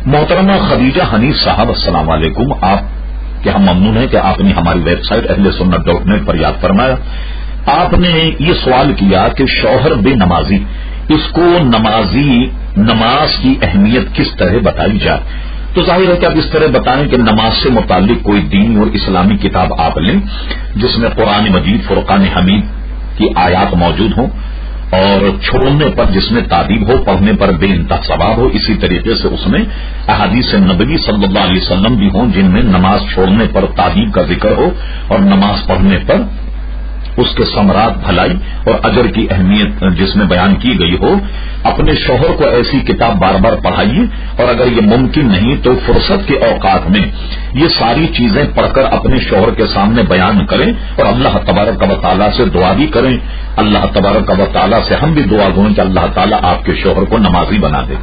محترمہ خدیجہ حنیف صاحب السلام علیکم. آپ کہ ہم ممنون ہیں کہ آپ نے ہماری ویب سائٹ اہلسنت.net پر یاد فرمایا. آپ نے یہ سوال کیا کہ شوہر بے نمازی، اس کو نماز کی اہمیت کس طرح بتائی جائے. تو ظاہر ہے کہ آپ اس طرح بتائیں کہ نماز سے متعلق کوئی دینی اور اسلامی کتاب آپ لیں جس میں قرآن مجید فرقان حمید کی آیات موجود ہوں، اور چھوڑنے پر جس میں تعدیب ہو، پڑھنے پر بے انتہا ثواب ہو. اسی طریقے سے اس میں احادیث نبوی صلی اللہ علیہ وسلم بھی ہوں جن میں نماز چھوڑنے پر تعدیب کا ذکر ہو اور نماز پڑھنے پر اس کے ثمرات، بھلائی اور اجر کی اہمیت جس میں بیان کی گئی ہو. اپنے شوہر کو ایسی کتاب بار بار پڑھائیے، اور اگر یہ ممکن نہیں تو فرصت کے اوقات میں یہ ساری چیزیں پڑھ کر اپنے شوہر کے سامنے بیان کریں، اور اللہ تبارک و تعالیٰ سے دعا بھی کریں. اللہ تبارک و تعالیٰ سے ہم بھی دعا دیں کہ اللہ تعالیٰ آپ کے شوہر کو نمازی بنا دے.